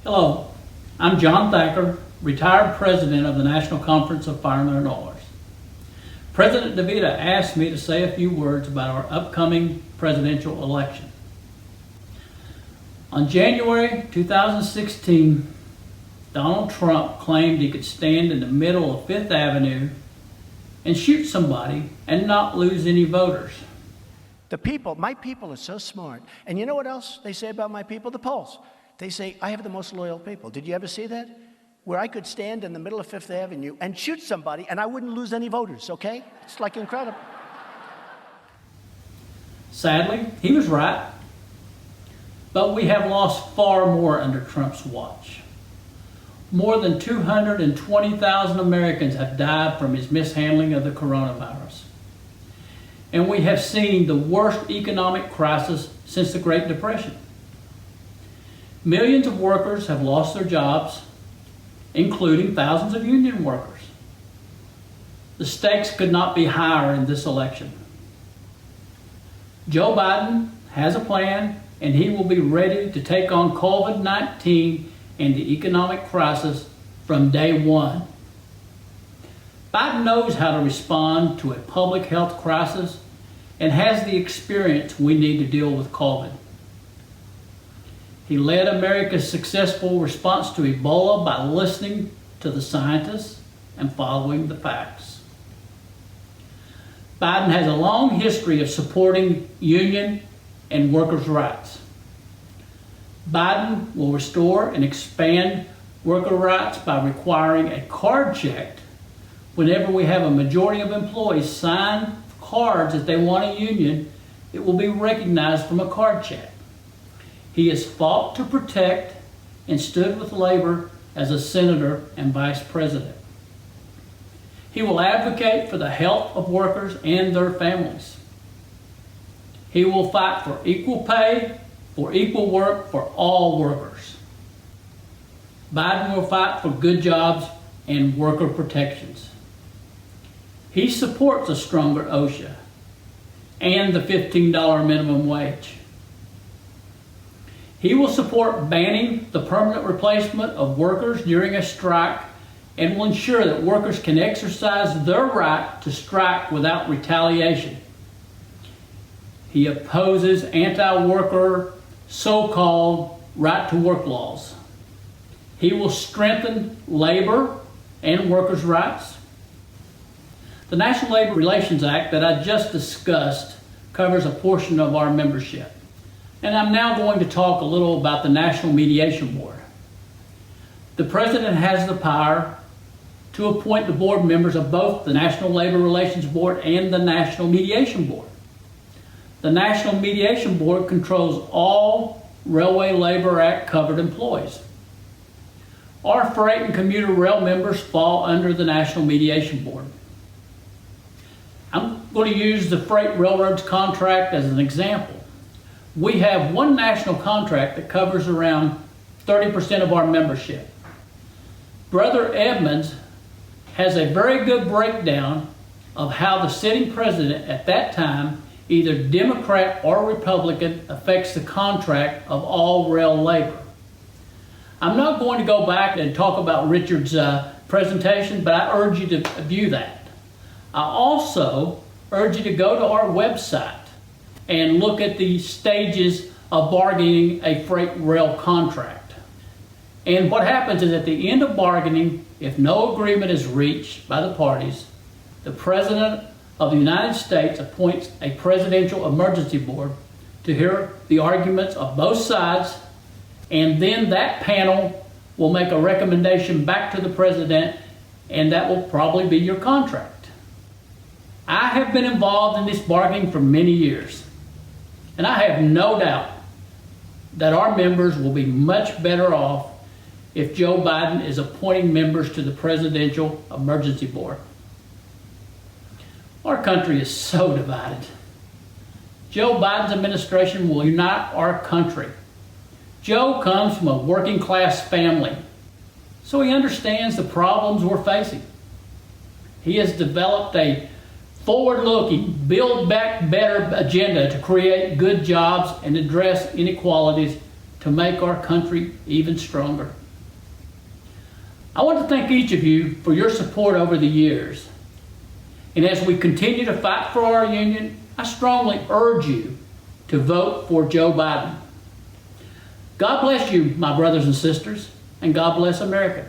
Hello, I'm John Thacker, retired president of the National Conference of Firemen and Oilers. President DeVita asked me to say a few words about our upcoming presidential election. On January 2016, Donald Trump claimed he could stand in the middle of Fifth Avenue and shoot somebody and not lose any voters. My people are so smart. And you know what else they say about my people? The polls. They say, I have the most loyal people. Did you ever see that? Where I could stand in the middle of Fifth Avenue and shoot somebody and I wouldn't lose any voters, okay? It's like incredible. Sadly, he was right. But we have lost far more under Trump's watch. More than 220,000 Americans have died from his mishandling of the coronavirus. And we have seen the worst economic crisis since the Great Depression. Millions of workers have lost their jobs, including thousands of union workers. The stakes could not be higher in this election. Joe Biden has a plan, and he will be ready to take on COVID-19 and the economic crisis from day one. Biden knows how to respond to a public health crisis and has the experience we need to deal with COVID. He led America's successful response to Ebola by listening to the scientists and following the facts. Biden has a long history of supporting union and workers' rights. Biden will restore and expand worker rights by requiring a card check whenever we have a majority of employees sign cards that they want a union. It will be recognized from a card check. He has fought to protect and stood with labor as a senator and vice president. He will advocate for the health of workers and their families. He will fight for equal pay, for equal work for all workers. Biden will fight for good jobs and worker protections. He supports a stronger OSHA and the $15 minimum wage. He will support banning the permanent replacement of workers during a strike and will ensure that workers can exercise their right to strike without retaliation. He opposes anti-worker, so-called right-to-work laws. He will strengthen labor and workers' rights. The National Labor Relations Act that I just discussed covers a portion of our membership. And I'm now going to talk a little about the National Mediation Board. The President has the power to appoint the board members of both the National Labor Relations Board and the National Mediation Board. The National Mediation Board controls all Railway Labor Act covered employees. Our freight and commuter rail members fall under the National Mediation Board. I'm going to use the freight railroads contract as an example. We have one national contract that covers around 30% of our membership. Brother Edmunds has a very good breakdown of how the sitting president at that time, either Democrat or Republican, affects the contract of all rail labor. I'm not going to go back and talk about Richard's presentation, but I urge you to view that. I also urge you to go to our website and look at the stages of bargaining a freight rail contract. And what happens is at the end of bargaining, if no agreement is reached by the parties, the President of the United States appoints a presidential emergency board to hear the arguments of both sides, and then that panel will make a recommendation back to the President, and that will probably be your contract. I have been involved in this bargaining for many years. And I have no doubt that our members will be much better off if Joe Biden is appointing members to the Presidential Emergency Board. Our country is so divided. Joe Biden's administration will unite our country. Joe comes from a working class family, so he understands the problems we're facing. He has developed a forward-looking, build back better agenda to create good jobs and address inequalities to make our country even stronger. I want to thank each of you for your support over the years. And as we continue to fight for our union, I strongly urge you to vote for Joe Biden. God bless you, my brothers and sisters, and God bless America.